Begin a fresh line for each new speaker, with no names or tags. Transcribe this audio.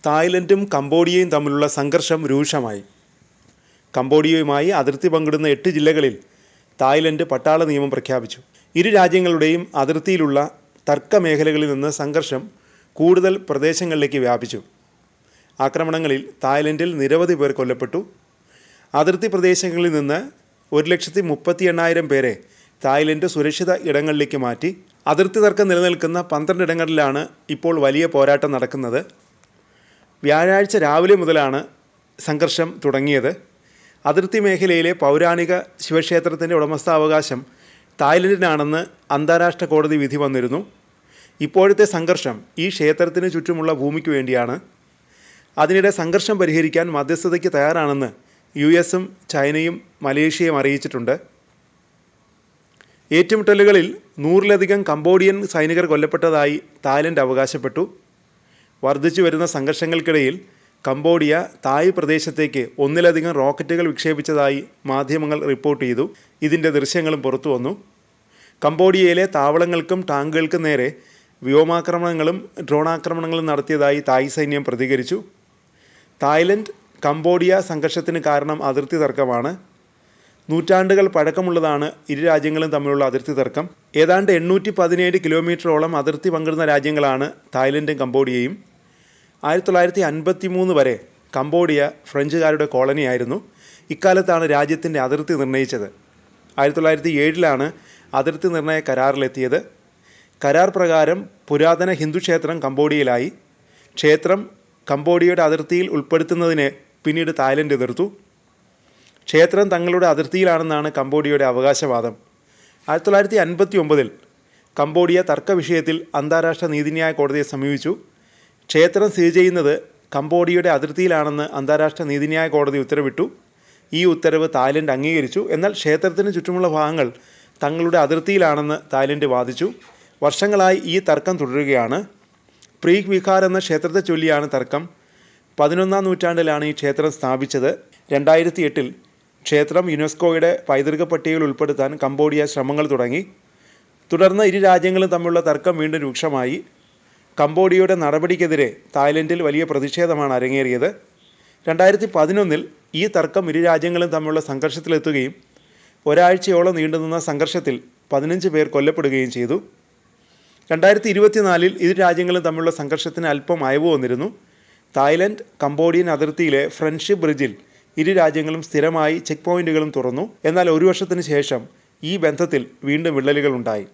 തായ്ലൻഡും കംബോഡിയയും തമ്മിലുള്ള സംഘർഷം രൂക്ഷമായി. കംബോഡിയയുമായി അതിർത്തി പങ്കിടുന്ന 8 ജില്ലകളിൽ തായ്ലൻഡ് പട്ടാള നിയമം പ്രഖ്യാപിച്ചു. ഇരു രാജ്യങ്ങളുടെയും അതിർത്തിയിലുള്ള തർക്ക മേഖലകളിൽ നിന്ന് സംഘർഷം കൂടുതൽ പ്രദേശങ്ങളിലേക്ക് വ്യാപിച്ചു. ആക്രമണങ്ങളിൽ തായ്ലൻഡിൽ നിരവധി പേർ കൊല്ലപ്പെട്ടു. അതിർത്തി പ്രദേശങ്ങളിൽ നിന്ന് 1,38,000 പേരെ തായ്ലൻഡ് സുരക്ഷിത ഇടങ്ങളിലേക്ക് മാറ്റി. അതിർത്തി തർക്കം നിലനിൽക്കുന്ന 12 ഇടങ്ങളിലാണ് ഇപ്പോൾ വലിയ പോരാട്ടം നടക്കുന്നത്. വ്യാഴാഴ്ച രാവിലെ മുതലാണ് സംഘർഷം തുടങ്ങിയത്. അതിർത്തി മേഖലയിലെ പൗരാണിക ശിവക്ഷേത്രത്തിൻ്റെ ഉടമസ്ഥാവകാശം തായ്ലൻഡിനാണെന്ന് അന്താരാഷ്ട്ര കോടതി വിധി വന്നിരുന്നു. ഇപ്പോഴത്തെ സംഘർഷം ഈ ക്ഷേത്രത്തിന് ചുറ്റുമുള്ള ഭൂമിക്ക് വേണ്ടിയാണ്. അതിനിടെ സംഘർഷം പരിഹരിക്കാൻ മധ്യസ്ഥതയ്ക്ക് തയ്യാറാണെന്ന് US-ഉം ചൈനയും മലേഷ്യയും അറിയിച്ചിട്ടുണ്ട്. ഏറ്റുമുട്ടലുകളിൽ 100-ലധികം കംബോഡിയൻ സൈനികർ കൊല്ലപ്പെട്ടതായി തായ്ലൻഡ് അവകാശപ്പെട്ടു. വർദ്ധിച്ചു വരുന്ന സംഘർഷങ്ങൾക്കിടയിൽ കംബോഡിയ തായ് പ്രദേശത്തേക്ക് 1-ലധികം റോക്കറ്റുകൾ വിക്ഷേപിച്ചതായി മാധ്യമങ്ങൾ റിപ്പോർട്ട് ചെയ്തു. ഇതിൻ്റെ ദൃശ്യങ്ങളും പുറത്തു വന്നു. കംബോഡിയയിലെ താവളങ്ങൾക്കും ടാങ്കുകൾക്കും നേരെ വ്യോമാക്രമണങ്ങളും ഡ്രോണാക്രമണങ്ങളും നടത്തിയതായി തായ് സൈന്യം പ്രതികരിച്ചു. തായ്ലൻഡ് കംബോഡിയ സംഘർഷത്തിന് കാരണം അതിർത്തി തർക്കമാണ്. നൂറ്റാണ്ടുകൾ പഴക്കമുള്ളതാണ് ഇരു രാജ്യങ്ങളും തമ്മിലുള്ള അതിർത്തി തർക്കം. ഏതാണ്ട് 817 കിലോമീറ്ററോളം അതിർത്തി പങ്കിടുന്ന രാജ്യങ്ങളാണ് തായ്ലൻഡും കംബോഡിയയും. 1953 വരെ കംബോഡിയ ഫ്രഞ്ചുകാരുടെ കോളനിയായിരുന്നു. ഇക്കാലത്താണ് രാജ്യത്തിൻ്റെ അതിർത്തി നിർണയിച്ചത്. 1907 അതിർത്തി നിർണയ കരാറിലെത്തിയത്. കരാർ പ്രകാരം പുരാതന ഹിന്ദു ക്ഷേത്രം കംബോഡിയയിലായി. ക്ഷേത്രം കംബോഡിയയുടെ അതിർത്തിയിൽ ഉൾപ്പെടുത്തുന്നതിനെ പിന്നീട് തായ്ലൻഡ് എതിർത്തു. ക്ഷേത്രം തങ്ങളുടെ അതിർത്തിയിലാണെന്നാണ് കംബോഡിയയുടെ അവകാശവാദം. 1959 കംബോഡിയ തർക്ക വിഷയത്തിൽ അന്താരാഷ്ട്ര നീതിന്യായ കോടതിയെ സമീപിച്ചു. ക്ഷേത്രം സ്ഥിതി ചെയ്യുന്നത് കംബോഡിയയുടെ അതിർത്തിയിലാണെന്ന് അന്താരാഷ്ട്ര നീതിന്യായ കോടതി ഉത്തരവിട്ടു. ഈ ഉത്തരവ് തായ്ലൻഡ് അംഗീകരിച്ചു. എന്നാൽ ക്ഷേത്രത്തിന് ചുറ്റുമുള്ള ഭാഗങ്ങൾ തങ്ങളുടെ അതിർത്തിയിലാണെന്ന് തായ്ലൻഡ് വാദിച്ചു. വർഷങ്ങളായി ഈ തർക്കം തുടരുകയാണ്. പ്രീക് വിഹാർ എന്ന ക്ഷേത്രത്തെ ചൊല്ലിയാണ് തർക്കം. 11-ാം നൂറ്റാണ്ടിലാണ് ഈ ക്ഷേത്രം സ്ഥാപിച്ചത്. 2008 ക്ഷേത്രം യുനെസ്കോയുടെ പൈതൃക പട്ടികയിൽ ഉൾപ്പെടുത്താൻ കംബോഡിയ ശ്രമങ്ങൾ തുടങ്ങി. തുടർന്ന് ഇരു രാജ്യങ്ങളും തമ്മിലുള്ള തർക്കം വീണ്ടും രൂക്ഷമായി. കംബോഡിയയുടെ നടപടിക്കെതിരെ തായ്ലൻഡിൽ വലിയ പ്രതിഷേധമാണ് അരങ്ങേറിയത്. 2011 ഈ തർക്കം ഇരു രാജ്യങ്ങളും തമ്മിലുള്ള സംഘർഷത്തിലെത്തുകയും ഒരാഴ്ചയോളം നീണ്ടുനിന്ന സംഘർഷത്തിൽ 15 പേർ കൊല്ലപ്പെടുകയും ചെയ്തു. 2024 ഇരു രാജ്യങ്ങളും തമ്മിലുള്ള സംഘർഷത്തിന് അല്പം അയവ് വന്നിരുന്നു. തായ്ലൻഡ് കംബോഡിയൻ അതിർത്തിയിലെ ഫ്രണ്ട്ഷിപ്പ് ബ്രിഡ്ജിൽ ഇരു രാജ്യങ്ങളും സ്ഥിരമായി ചെക്ക് പോയിന്റുകളും തുറന്നു. എന്നാൽ ഒരു വർഷത്തിന് ശേഷം ഈ ബന്ധത്തിൽ വീണ്ടും വിള്ളലുകളുണ്ടായി.